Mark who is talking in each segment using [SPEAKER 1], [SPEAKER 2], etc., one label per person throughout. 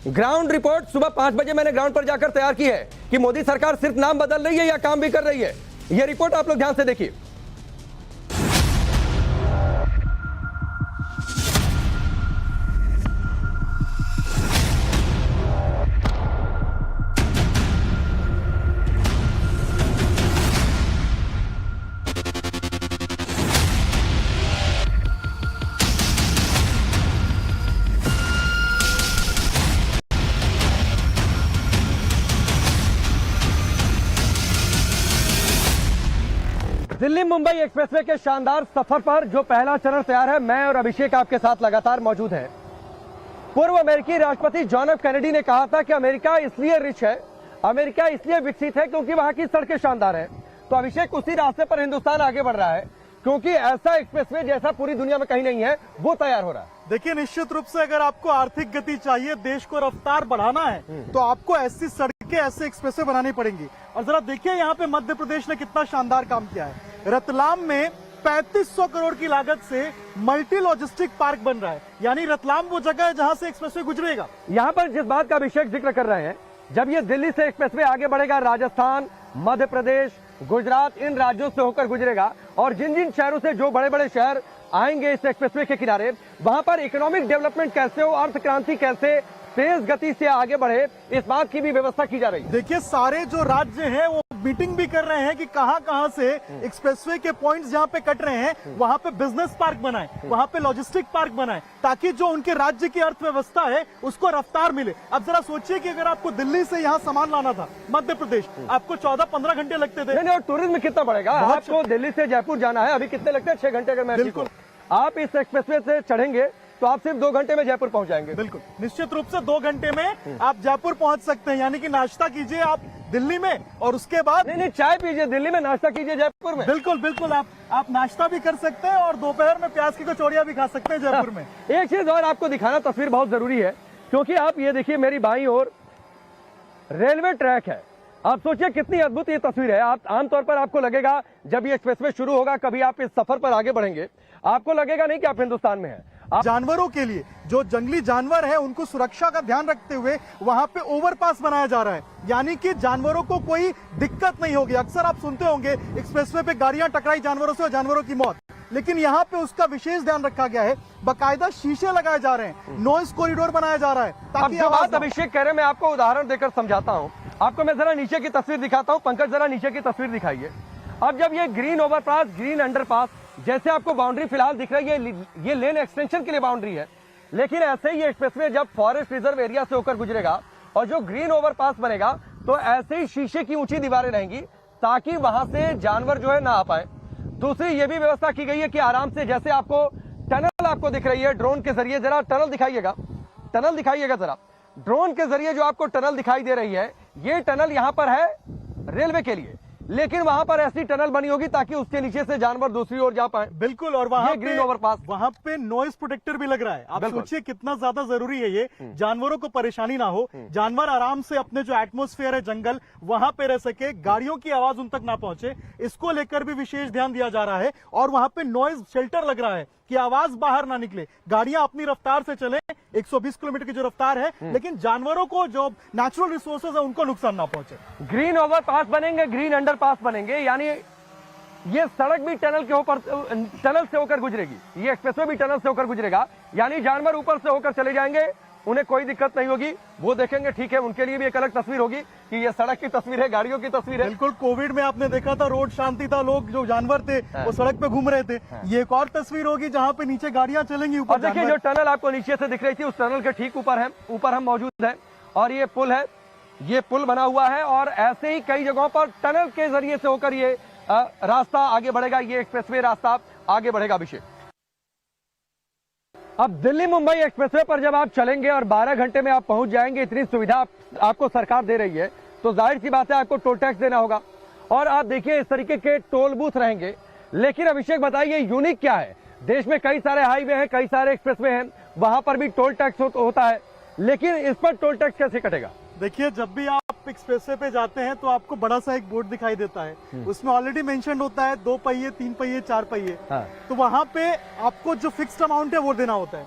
[SPEAKER 1] Ground report सुबह 5 बजे मैंने ग्राउंड पर जाकर तैयार की है कि मोदी सरकार सिर्फ नाम बदल रही है या काम भी कर रही है। यह रिपोर्ट आप लोग ध्यान से देखिए। दिल्ली मुंबई एक्सप्रेसवे के शानदार सफर पर जो पहला चरण तैयार है, मैं और अभिषेक आपके साथ लगातार मौजूद हैं। पूर्व अमेरिकी राष्ट्रपति जॉन एफ कैनेडी ने कहा था कि अमेरिका इसलिए रिच है, अमेरिका इसलिए विकसित है क्योंकि वहां की सड़कें शानदार है। तो अभिषेक, उसी रास्ते पर हिंदुस्तान आगे बढ़ रहा है क्योंकि ऐसा एक्सप्रेसवे जैसा पूरी दुनिया में कहीं नहीं है, वो तैयार हो रहा है।
[SPEAKER 2] देखिए, निश्चित रूप से अगर आपको आर्थिक गति चाहिए, देश को रफ्तार बढ़ाना है, तो आपको ऐसी सड़कें, ऐसे एक्सप्रेसवे बनानी पड़ेंगी। और जरा देखिए यहाँ पे मध्य प्रदेश ने कितना शानदार काम किया है। रतलाम में 3500 करोड़ की लागत से मल्टी लॉजिस्टिक पार्क बन रहा है। यानी रतलाम वो जगह है जहां से एक्सप्रेसवे गुजरेगा।
[SPEAKER 1] यहाँ पर जिस बात का अभिषेक जिक्र कर रहे हैं, जब ये दिल्ली से एक्सप्रेसवे आगे बढ़ेगा, राजस्थान, मध्य प्रदेश, गुजरात, इन राज्यों से होकर गुजरेगा और जिन जिन शहरों से जो बड़े बड़े शहर आएंगे इस एक्सप्रेसवे के किनारे, वहां पर इकोनॉमिक डेवलपमेंट कैसे हो, अर्थ क्रांति कैसे तेज गति से आगे बढ़े, इस बात की भी व्यवस्था की जा रही है।
[SPEAKER 2] देखिए, सारे जो राज्य हैं वो मीटिंग भी कर रहे हैं कि कहां से एक्सप्रेसवे के पॉइंट्स जहां पे कट रहे हैं वहां पे बिजनेस पार्क बनाएं, वहां पे लॉजिस्टिक पार्क बनाएं, ताकि जो उनके राज्य की अर्थव्यवस्था है उसको रफ्तार मिले। अब जरा सोचिए कि अगर आपको दिल्ली से यहाँ सामान लाना था मध्य प्रदेश, आपको 14-15 घंटे लगते थे।
[SPEAKER 1] नहीं, और टूरिज्म कितना बढ़ेगा। आपको दिल्ली से जयपुर जाना है, अभी कितने लगते हैं? 6 घंटे। अगर मैं
[SPEAKER 2] बिल्कुल,
[SPEAKER 1] आप इस एक्सप्रेसवे से चढ़ेंगे तो आप सिर्फ 2 घंटे में जयपुर पहुंच जाएंगे।
[SPEAKER 2] बिल्कुल, निश्चित रूप से 2 घंटे में आप जयपुर पहुंच सकते हैं। यानी कि नाश्ता कीजिए आप दिल्ली में और उसके बाद
[SPEAKER 1] नहीं, चाय पीजिए दिल्ली में, नाश्ता कीजिए जयपुर में।
[SPEAKER 2] बिल्कुल बिल्कुल, आप नाश्ता भी कर सकते हैं और दोपहर में प्याज की कचौड़ियां भी खा सकते हैं जयपुर में।
[SPEAKER 1] एक चीज और आपको दिखाना, तस्वीर बहुत जरूरी है क्योंकि आप ये देखिए, मेरी बाईं ओर रेलवे ट्रैक है। आप सोचिए कितनी अद्भुत ये तस्वीर है। आप आमतौर पर आपको लगेगा जब ये एक्सप्रेसवे शुरू होगा, कभी आप इस सफर पर आगे बढ़ेंगे, आपको लगेगा नहीं कि आप हिंदुस्तान में हैं।
[SPEAKER 2] जानवरों के लिए, जो जंगली जानवर है उनको सुरक्षा का ध्यान रखते हुए वहां पे ओवरपास बनाया जा रहा है। यानी कि जानवरों को कोई दिक्कत नहीं होगी। अक्सर आप सुनते होंगे एक्सप्रेसवे पे गाड़ियां टकराई जानवरों से और जानवरों की मौत, लेकिन यहाँ पे उसका विशेष ध्यान रखा गया है। बाकायदा शीशे लगाए जा रहे हैं, नॉइज कॉरिडोर बनाया जा रहा है ताकि
[SPEAKER 1] जो बात अभिषेक कह रहे हैं, मैं आपको उदाहरण देकर समझाता हूँ। आपको मैं जरा नीचे की तस्वीर दिखाता हूँ। पंकज, जरा नीचे की तस्वीर दिखाइए। अब जब ये ग्रीन ओवरपास, ग्रीन अंडरपास, जैसे आपको बाउंड्री फिलहाल दिख रही है, ये लेन एक्सटेंशन के लिए बाउंड्री है, लेकिन ऐसे ही एक्सप्रेसवे जब फॉरेस्ट रिजर्व एरिया से होकर गुजरेगा और जो ग्रीन ओवरपास बनेगा, तो ऐसे ही शीशे की ऊंची दीवारें रहेंगी ताकि वहां से जानवर जो है ना आ पाए। दूसरी ये भी व्यवस्था की गई है कि आराम से, जैसे आपको टनल आपको दिख रही है, ड्रोन के जरिए, जरा टनल दिखाइएगा, टनल दिखाइएगा जरा। ड्रोन के जरिए जो आपको टनल दिखाई दे रही है, ये टनल यहां पर है रेलवे के लिए, लेकिन वहां पर ऐसी टनल बनी होगी ताकि उसके नीचे से जानवर दूसरी ओर जा पाए।
[SPEAKER 2] बिल्कुल, और वहां
[SPEAKER 1] ग्रीन ओवरपास,
[SPEAKER 2] वहां पे नॉइज प्रोटेक्टर भी लग रहा है। आप सोचिए कितना ज्यादा जरूरी है ये, जानवरों को परेशानी ना हो, जानवर आराम से अपने जो एटमॉस्फेयर है जंगल, वहां पे रह सके, गाड़ियों की आवाज उन तक ना पहुंचे, इसको लेकर भी विशेष ध्यान दिया जा रहा है। और वहां पे नॉइज शेल्टर लग रहा है कि आवाज बाहर ना निकले, गाड़ियां अपनी रफ्तार से चले, 120 किलोमीटर की जो रफ्तार है, लेकिन जानवरों को जो नेचुरल रिसोर्सेज है उनको नुकसान ना पहुंचे।
[SPEAKER 1] ग्रीन ओवरपास बनेंगे, ग्रीन अंडरपास बनेंगे, यानी ये सड़क भी टनल के ऊपर, टनल से होकर गुजरेगी, ये एक्सप्रेसवे भी टनल से होकर गुजरेगा। यानी जानवर ऊपर से होकर चले जाएंगे, उन्हें कोई दिक्कत नहीं होगी, वो देखेंगे, ठीक है, उनके लिए भी एक अलग तस्वीर होगी कि ये सड़क की तस्वीर है, गाड़ियों की तस्वीर है।
[SPEAKER 2] बिल्कुल, कोविड में आपने देखा था रोड शांति था, लोग जो जानवर थे वो सड़क पे घूम रहे थे। ये एक और तस्वीर होगी जहाँ पे नीचे गाड़ियां चलेंगी, ऊपर
[SPEAKER 1] देखिए जो टनल आपको नीचे से दिख रही थी, उस टनल के ठीक ऊपर हम मौजूद हैं और ये पुल है, ये पुल बना हुआ है और ऐसे ही कई जगहों पर टनल के जरिए से होकर ये रास्ता आगे बढ़ेगा, ये एक्सप्रेसवे रास्ता आगे बढ़ेगा। अभिषेक, अब दिल्ली मुंबई एक्सप्रेसवे पर जब आप चलेंगे और 12 घंटे में आप पहुंच जाएंगे, इतनी सुविधा आपको सरकार दे रही है, तो जाहिर सी बात है आपको टोल टैक्स देना होगा। और आप देखिए इस तरीके के टोल बूथ रहेंगे। लेकिन अभिषेक बताइए, यूनिक क्या है? देश में कई सारे हाईवे हैं, कई सारे एक्सप्रेसवे हैं, वहां पर भी टोल टैक्स होता है, लेकिन इस पर टोल टैक्स कैसे कटेगा?
[SPEAKER 2] देखिए, जब भी आप एक्सप्रेसवे पे जाते हैं तो आपको बड़ा सा एक बोर्ड दिखाई देता है, उसमें ऑलरेडी मेंशन होता है 2 पहिए, 3 पहिए, 4 पहिए। तो वहां पे आपको जो फिक्स्ड अमाउंट है वो देना होता है।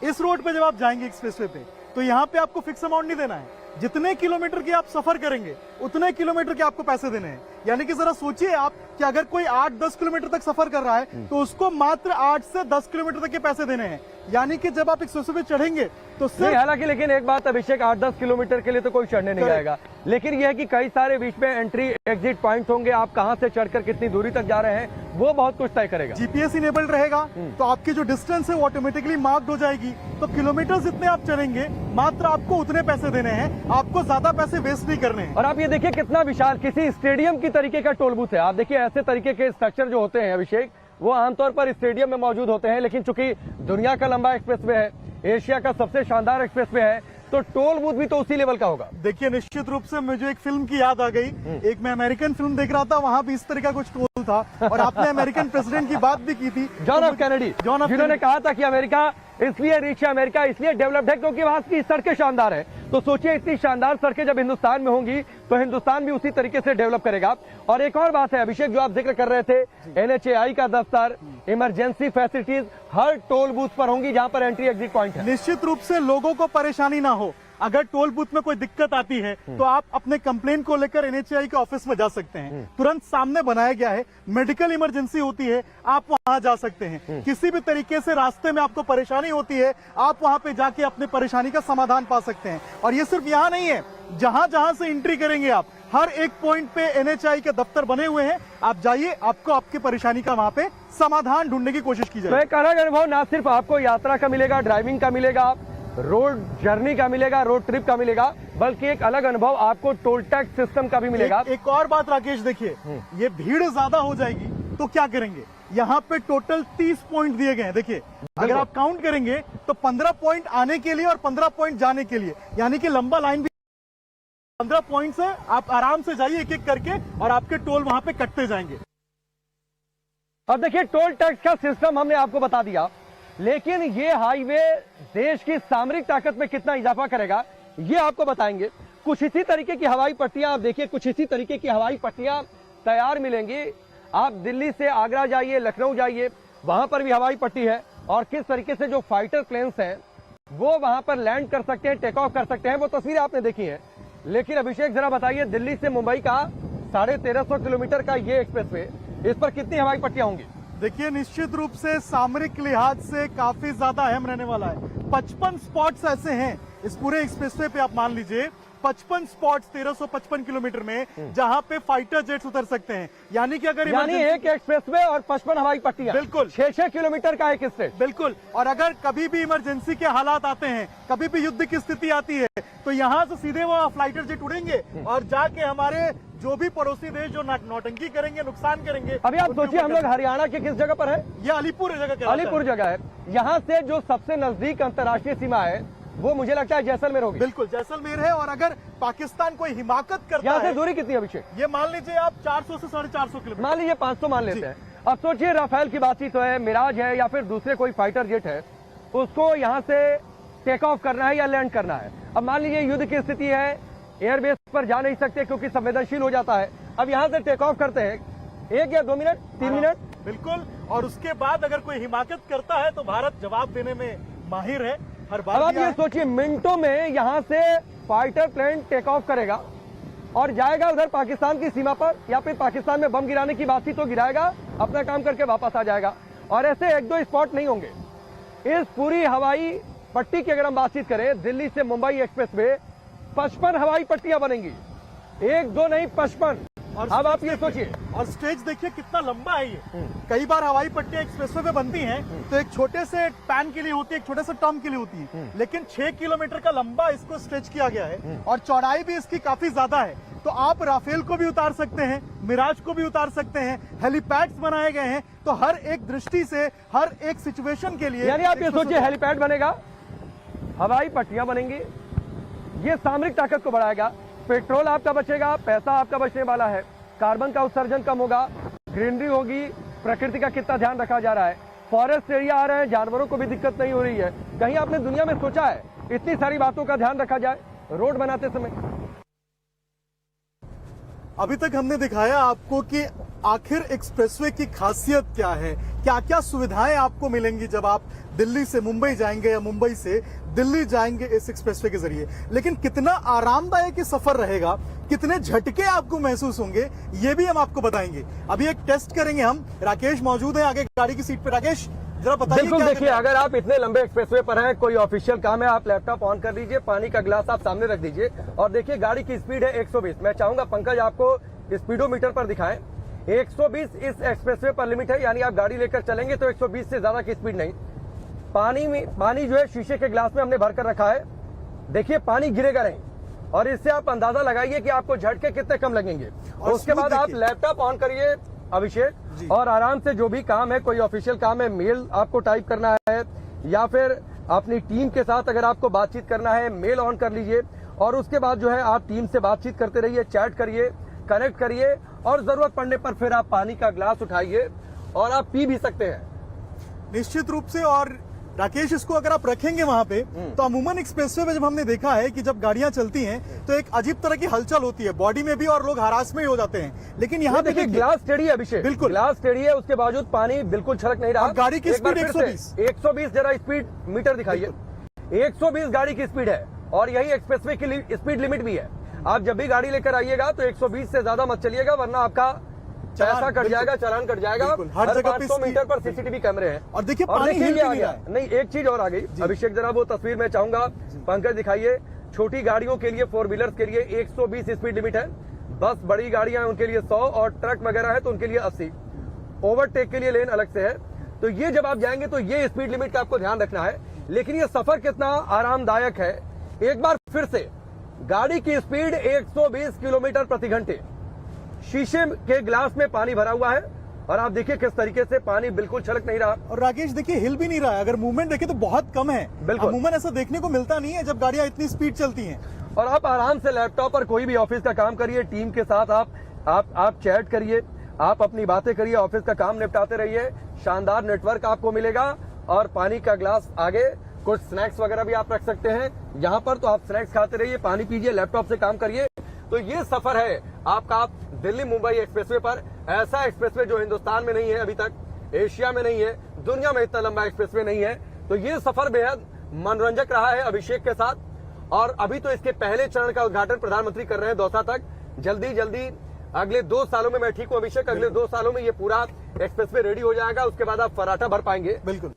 [SPEAKER 2] इस रोड पे जब आप जाएंगे एक्सप्रेसवे पे, तो यहाँ पे आपको फिक्स अमाउंट नहीं देना है। जितने किलोमीटर की आप सफर करेंगे उतने किलोमीटर के आपको पैसे देने हैं। यानी कि जरा सोचिए आप कि अगर कोई 8-10 किलोमीटर तक सफर कर रहा है तो उसको मात्र 8 से 10 किलोमीटर तक के पैसे देने हैं। यानी कि जब आप एक्सप्रेसवे पे चढ़ेंगे तो सिर्फ
[SPEAKER 1] हालांकि लेकिन एक बात अभिषेक, 8-10 किलोमीटर के लिए तो कोई चढ़ने नहीं जाएगा, लेकिन यह है कि कई सारे बीच में एंट्री एग्जिट पॉइंट होंगे, आप कहां से चढ़कर कितनी दूरी तक जा रहे हैं वो बहुत कुछ तय करेगा।
[SPEAKER 2] जीपीएस इनेबल्ड रहेगा तो आपकी जो डिस्टेंस है वो ऑटोमेटिकली मार्क्ड हो जाएगी। तो किलोमीटर जितने आप चलेंगे मात्र आपको उतने पैसे देने हैं, आपको ज्यादा पैसे वेस्ट नहीं करने हैं।
[SPEAKER 1] और आप ये देखिए कितना विशाल, किसी स्टेडियम की तरीके का टोल बूथ है। आप देखिए ऐसे तरीके के स्ट्रक्चर जो होते हैं अभिषेक, वो आमतौर पर स्टेडियम में मौजूद होते हैं, लेकिन चूंकि दुनिया का लंबा एक्सप्रेसवे है, एशिया का सबसे शानदार एक्सप्रेसवे है, तो टोल बूथ भी तो उसी लेवल का होगा।
[SPEAKER 2] देखिए निश्चित रूप से मुझे एक फिल्म की याद आ गई। एक मैं अमेरिकन फिल्म देख रहा था, वहां भी इस तरह का कुछ टोल था और आपने अमेरिकन प्रेसिडेंट की बात भी की थी,
[SPEAKER 1] जॉन एफ कैनेडी, जिन्होंने कहा था कि अमेरिका इसलिए रिच है, अमेरिका इसलिए डेवलप्ड है क्योंकि वहां की सड़कें शानदार है। तो सोचिए इतनी शानदार सड़कें जब हिंदुस्तान में होंगी तो हिंदुस्तान भी उसी तरीके से डेवलप करेगा। और एक और बात है अभिषेक, जो आप जिक्र कर रहे थे, NHAI का दफ्तर, इमरजेंसी फैसिलिटीज हर टोल बूथ पर होंगी जहां पर एंट्री एग्जिट पॉइंट है।
[SPEAKER 2] निश्चित रूप से लोगों को परेशानी ना हो। अगर टोल बूथ में कोई दिक्कत आती है तो आप अपने कंप्लेन को लेकर NHAI के ऑफिस में जा सकते हैं। तुरंत सामने बनाया गया है। मेडिकल इमरजेंसी होती है, आप वहां जा सकते हैं। किसी भी तरीके से रास्ते में आपको परेशानी होती है, आप वहां पे जाके अपनी परेशानी का समाधान पा सकते हैं। और ये सिर्फ यहाँ नहीं है, जहां जहां से एंट्री करेंगे आप, हर एक पॉइंट पे NHAI के दफ्तर बने हुए हैं। आप जाइए, आपको आपकी परेशानी का वहां पे समाधान ढूंढने की कोशिश की
[SPEAKER 1] तो
[SPEAKER 2] जाए।
[SPEAKER 1] एक अलग अनुभव ना सिर्फ आपको यात्रा का मिलेगा, ड्राइविंग का मिलेगा, रोड जर्नी का मिलेगा, रोड ट्रिप का मिलेगा, बल्कि एक अलग अनुभव आपको टोल टैक्स सिस्टम का भी मिलेगा।
[SPEAKER 2] एक और बात राकेश, देखिए ये भीड़ ज्यादा हो जाएगी तो क्या करेंगे, यहाँ पे टोटल 30 पॉइंट दिए गए हैं। देखिए अगर आप काउंट करेंगे तो 15 पॉइंट आने के लिए और 15 पॉइंट जाने के लिए, यानी कि लंबा लाइन भी 15 पॉइंट से आप आराम से जाइए एक एक करके और आपके टोल वहां पे कटते जाएंगे।
[SPEAKER 1] अब देखिए टोल टैक्स का सिस्टम हमने आपको बता दिया, लेकिन ये हाईवे देश की सामरिक ताकत में कितना इजाफा करेगा ये आपको बताएंगे। कुछ इसी तरीके की हवाई पट्टियां आप देखिए, कुछ इसी तरीके की हवाई पट्टियां तैयार मिलेंगी। आप दिल्ली से आगरा जाइए, लखनऊ जाइए, वहां पर भी हवाई पट्टी है और किस तरीके से जो फाइटर प्लेन्स हैं वो वहां पर लैंड कर सकते हैं, टेक ऑफ कर सकते हैं, वो तस्वीरें आपने देखी है। लेकिन अभिषेक जरा बताइए, दिल्ली से मुंबई का 1350 किलोमीटर का ये एक्सप्रेसवे, इस पर कितनी हवाई पट्टियां होंगी?
[SPEAKER 2] देखिए निश्चित रूप से सामरिक लिहाज से काफी ज्यादा अहम रहने वाला है। 55 स्पॉट्स ऐसे हैं इस पूरे एक्सप्रेसवे पे, आप मान लीजिए 55 स्पॉट्स 1355 किलोमीटर में, जहां पे फाइटर जेट्स उतर सकते हैं। यानी कि अगर
[SPEAKER 1] एक एक्सप्रेसवे और 55 हवाई पट्टियां,
[SPEAKER 2] बिल्कुल
[SPEAKER 1] 6-6 किलोमीटर का एक स्टेट,
[SPEAKER 2] बिल्कुल। और अगर कभी भी इमरजेंसी के हालात आते हैं, कभी भी युद्ध की स्थिति आती है, तो यहाँ से सीधे वो फाइटर जेट उड़ेंगे और जाके हमारे जो भी पड़ोसी देश जो नौटंकी करेंगे, नुकसान करेंगे।
[SPEAKER 1] अभी आप सोचिए हम लोग हरियाणा के किस जगह पर है?
[SPEAKER 2] ये अलीपुर जगह,
[SPEAKER 1] अलीपुर जगह है। यहाँ से जो सबसे नजदीक अंतर्राष्ट्रीय सीमा है वो मुझे लगता है जैसलमेर होगी।
[SPEAKER 2] बिल्कुल जैसलमेर है। और अगर पाकिस्तान कोई हिमाकत करता
[SPEAKER 1] यहाँ
[SPEAKER 2] है,
[SPEAKER 1] से दूरी कितनी अभिषेक?
[SPEAKER 2] ये मान लीजिए आप 400 से 450 किलोमीटर,
[SPEAKER 1] मान लीजिए 500 मान लेते हैं। अब सोचिए राफेल की बातचीत है, मिराज है या फिर दूसरे कोई फाइटर जेट है, उसको यहाँ से टेक ऑफ करना है या लैंड करना है। अब मान लीजिए युद्ध की स्थिति है, एयरबेस पर जा नहीं सकते क्योंकि संवेदनशील हो जाता है। अब यहाँ से टेक ऑफ करते हैं 1 या 2 मिनट, 3 मिनट,
[SPEAKER 2] बिल्कुल। और उसके बाद अगर कोई हिमाकत करता है तो भारत जवाब देने में माहिर है, हर बार।
[SPEAKER 1] अब आप ये सोचिए मिनटों में यहाँ से फाइटर प्लेन टेक ऑफ करेगा और जाएगा उधर पाकिस्तान की सीमा पर, या फिर पाकिस्तान में बम गिराने की बात थी तो गिराएगा, अपना काम करके वापस आ जाएगा। और ऐसे 1-2 स्पॉट नहीं होंगे। इस पूरी हवाई पट्टी की अगर हम बातचीत करें, दिल्ली से मुंबई एक्सप्रेसवे 55 हवाई पट्टियां बनेंगी, 1-2 नहीं 55।
[SPEAKER 2] और
[SPEAKER 1] अब आप ये सोचिए,
[SPEAKER 2] और स्टेज देखिए कितना लंबा है ये। कई बार हवाई पट्टियां एक्सप्रेसवे पे बनती हैं तो एक छोटे से पैन के लिए होती है, एक छोटे से टर्म के लिए होती है, लेकिन 6 किलोमीटर का लंबा इसको स्ट्रेच किया गया है और चौड़ाई भी इसकी काफी ज्यादा है। तो आप राफेल को भी उतार सकते हैं, मिराज को भी उतार सकते हैं, हेलीपैड्स बनाए गए हैं। तो हर एक दृष्टि से, हर एक सिचुएशन के लिए,
[SPEAKER 1] यानी आप ये सोचिए हेलीपैड बनेगा, हवाई पट्टियां बनेंगी, ये सामरिक ताकत को बढ़ाएगा, पेट्रोल आपका बचेगा, पैसा आपका बचने वाला है, कार्बन का उत्सर्जन कम होगा, ग्रीनरी होगी, प्रकृति का कितना ध्यान रखा जा रहा है, फॉरेस्ट एरिया आ रहे हैं, जानवरों को भी दिक्कत नहीं हो रही है। कहीं आपने दुनिया में सोचा है इतनी सारी बातों का ध्यान रखा जाए रोड बनाते समय?
[SPEAKER 2] अभी तक हमने दिखाया आपको कि आखिर एक्सप्रेसवे की खासियत क्या है, क्या क्या सुविधाएं आपको मिलेंगी जब आप दिल्ली से मुंबई जाएंगे या मुंबई से दिल्ली जाएंगे इस एक्सप्रेसवे के जरिए। लेकिन कितना आरामदायक ये सफर रहेगा, कितने झटके आपको महसूस होंगे, ये भी हम आपको बताएंगे। अभी एक टेस्ट करेंगे हम। राकेश मौजूद है आगे गाड़ी की सीट पे। राकेश जरा बताइए।
[SPEAKER 1] बिल्कुल, देखिए अगर आप इतने लंबे एक्सप्रेसवे पर हैं, कोई ऑफिशियल काम है, आप लैपटॉप ऑन कर लीजिए, पानी का गिलास आप सामने रख दीजिए और देखिए गाड़ी की स्पीड है 120। मैं चाहूंगा पंकज आपको स्पीडोमीटर पर दिखाएं। 120 इस एक्सप्रेसवे पर लिमिट है, यानी आप गाड़ी लेकर चलेंगे तो 120 से ज्यादा की स्पीड नहीं। पानी जो है शीशे के गिलास में हमने भर कर रखा है। देखिए पानी गिरेगा नहीं और इससे आप अंदाजा लगाइए कि आपको झटके कितने कम लगेंगे। और उसके बाद आप लैपटॉप ऑन करिए अभिषेक, और आराम से जो भी काम है, कोई ऑफिशियल काम है, मेल आपको टाइप करना है या फिर अपनी टीम के साथ अगर आपको बातचीत करना है, मेल ऑन कर लीजिए और उसके बाद जो है आप टीम से बातचीत करते रहिए, चैट करिए, कनेक्ट करिए और जरूरत पड़ने पर फिर आप पानी का ग्लास उठाइए और आप पी भी सकते हैं
[SPEAKER 2] निश्चित रूप से। और राकेश, इसको अगर आप रखेंगे वहां पे तो अमूमन एक्सप्रेसवे पे जब हमने देखा है कि जब गाड़ियां चलती हैं तो एक अजीब तरह की हलचल होती है बॉडी में भी और लोग हरास में ही हो जाते हैं। लेकिन यहाँ पे
[SPEAKER 1] देखिए ग्लास टेढ़ी है अभिषेक,
[SPEAKER 2] बिल्कुल
[SPEAKER 1] ग्लास टेढ़ी है, उसके बावजूद पानी बिल्कुल छलक नहीं रहा।
[SPEAKER 2] गाड़ी की स्पीड
[SPEAKER 1] 120 जरा स्पीड मीटर दिखाइए। 120 गाड़ी की स्पीड है और यही एक्सप्रेसवे की स्पीड लिमिट भी है। आप जब भी गाड़ी लेकर आइएगा तो 120 से ज्यादा मत चलिएगा, वरना आपका पैसा कट जाएगा, चालान कट जाएगा।
[SPEAKER 2] हर जगह
[SPEAKER 1] 500 मीटर पर सीसीटीवी कैमरे हैं।
[SPEAKER 2] और देखिए
[SPEAKER 1] और
[SPEAKER 2] पानी हिल
[SPEAKER 1] ये आ
[SPEAKER 2] नहीं
[SPEAKER 1] गया।
[SPEAKER 2] रहा है।
[SPEAKER 1] नहीं, एक चीज और आ गई अभिषेक, जरा वो तस्वीर मैं चाहूंगा पंकज दिखाइए। छोटी गाड़ियों के लिए, 4 व्हीलर्स के लिए 120 स्पीड लिमिट है। बस बड़ी गाड़ियां हैं उनके लिए 100 और ट्रक वगैरह है तो उनके लिए 80। ओवरटेक के लिए लेन अलग से है। तो ये जब आप जाएंगे तो ये स्पीड लिमिट का आपको ध्यान रखना है। लेकिन ये सफर कितना आरामदायक है, एक बार फिर से गाड़ी की स्पीड 120 किलोमीटर प्रति घंटे। शीशे के गिलास में पानी भरा हुआ है और आप देखिए किस तरीके से पानी बिल्कुल छलक नहीं रहा।
[SPEAKER 2] और राकेश देखिए हिल भी नहीं रहा है, अगर मूवमेंट देखें तो बहुत कम है।
[SPEAKER 1] बिल्कुल,
[SPEAKER 2] अमूमन ऐसा देखने को मिलता नहीं है जब गाड़ियां इतनी स्पीड चलती हैं।
[SPEAKER 1] और आप आराम से लैपटॉप पर कोई भी ऑफिस का काम करिए, टीम के साथ आप चैट करिए, आप अपनी बातें करिए, ऑफिस का काम निपटाते रहिए। शानदार नेटवर्क आपको मिलेगा और पानी का ग्लास आगे, कुछ स्नैक्स वगैरह भी आप रख सकते हैं यहाँ पर, तो आप स्नैक्स खाते रहिए, पानी पीजिए, लैपटॉप से काम करिए। तो ये सफर है आपका दिल्ली मुंबई एक्सप्रेसवे पर। ऐसा एक्सप्रेसवे जो हिंदुस्तान में नहीं है अभी तक, एशिया में नहीं है, दुनिया में इतना लंबा एक्सप्रेसवे नहीं है। तो ये सफर बेहद मनोरंजक रहा है अभिषेक के साथ। और अभी तो इसके पहले चरण का उद्घाटन प्रधानमंत्री कर रहे हैं दौसा तक। जल्दी अगले 2 सालों में, मैं ठीक हूं अभिषेक, अगले 2 सालों में ये पूरा एक्सप्रेसवे रेडी हो जाएगा। उसके बाद आप फराटा भर पाएंगे।
[SPEAKER 2] बिल्कुल।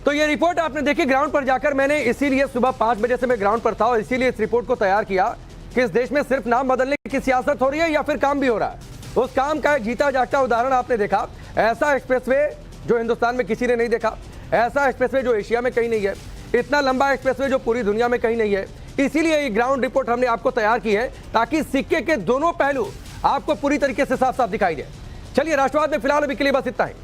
[SPEAKER 1] तो ये रिपोर्ट आपने देखी ग्राउंड पर जाकर। मैंने इसीलिए सुबह 5 बजे से मैं ग्राउंड पर था और इसीलिए इस रिपोर्ट को तैयार किया कि इस देश में सिर्फ नाम बदलने की सियासत हो रही है या फिर काम भी हो रहा है। उस काम का एक जीता जागता उदाहरण आपने देखा। ऐसा एक्सप्रेसवे जो हिंदुस्तान में किसी ने नहीं देखा, ऐसा एक्सप्रेसवे जो एशिया में कहीं नहीं है, इतना लंबा एक्सप्रेसवे जो पूरी दुनिया में कहीं नहीं है। इसीलिए ये ग्राउंड रिपोर्ट हमने आपको तैयार की है ताकि सिक्के के दोनों पहलू आपको पूरी तरीके से साफ साफ दिखाई दे। चलिए, राष्ट्रवाद में फिलहाल अभी के लिए बस इतना ही।